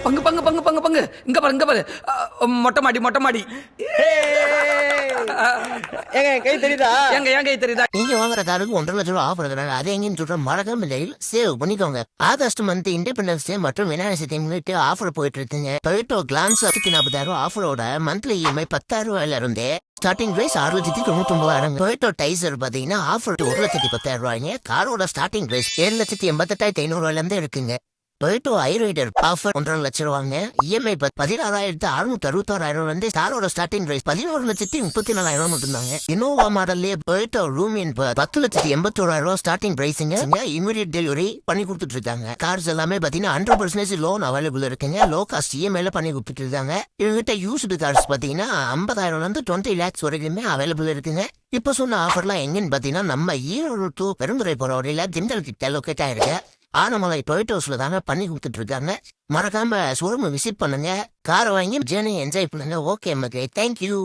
பங்கு பங்கு பங்கு பங்கு பங்கு இங்க பாரு இங்க பாரு. மொட்டை மாடி மொட்டை மாடி. ஏங்க கை தெரியுதா? என் கை தெரியுதா? நீங்க வாங்குற காருக்கு 1.5 லட்சம் ரூபாய் ஆஃபர் இருக்கிறாங்க. அதை எங்கன்னு சொல்ற மறக்காம சேவ் பண்ணிக்கோங்க. ஆகஸ்ட் மந்த் இண்டிபெண்டன்ஸ் டே மற்றும் விநாயகர் சதுர்த்தி முன்னிட்டு ஆஃபர் போயிட்டு இருக்குங்க. டொயோட்டோ கிளான்ஸ் 40,000 ஆஃபரோட மந்த்லி இஎம்ஐ 10,000 ரூபாயில இருந்தே ஸ்டார்டிங் பிரைஸ் 6,99,000. டொயோட்டோ டைசர் பாத்தீங்கன்னா ஆஃபர் 1,10,10,000 ரூபாய்ங்க. காரோட ஸ்டார்டிங் பிரைஸ் 7,88,500 இருந்து இருக்குங்க. டொயோட்டோ ஐரைடர் ஆஃபர் 1.5 லட்சம் ரூபாங்க. இஎம்ஐ 16,666 வந்து காரோட ஸ்டார்டிங் பிரைஸ் 11,34,000 மட்டும்தாங்க. இனோவா மாடல்லே டொயோட்டோ ரூமியன் 10,81,000 ஸ்டார்டிங் பிரைஸுங்க. இமீடியட் டெலிவரி பண்ணி கொடுத்துட்டு இருக்காங்க. கார்ஸ் எல்லாமே பாத்தீங்கன்னா 100% லோன் அவைலபிள் இருக்குங்க. லோ காஸ்ட் இஎம்ஐல பண்ணி கொடுத்துட்டு இருக்காங்க. இவங்ககிட்ட யூஸ்டு கார்ஸ் பாத்தீங்கன்னா 50,000 இருந்து 20 lakhs வரைக்குமே அவைலபிள் இருக்குங்க. இப்ப சொன்ன ஆஃபர்லாம் எங்கன்னு பாத்தீங்கன்னா நம்ம ஈரோடு டு பெருந்துறை போற வழியில திண்டல் கிட்ட லொக்கேட் ஆயிருக்கு. ஆனமலை டொயோட்டோஸ்ல தாங்க பண்ணி கொடுத்துட்டு இருக்காங்க. மறக்காம ஷோரூம் விசிட் பண்ணுங்க. காரை வாங்கி ஜேர்னி என்ஜாய் பண்ணுங்க. ஓகே மக்களே, தேங்க்யூ.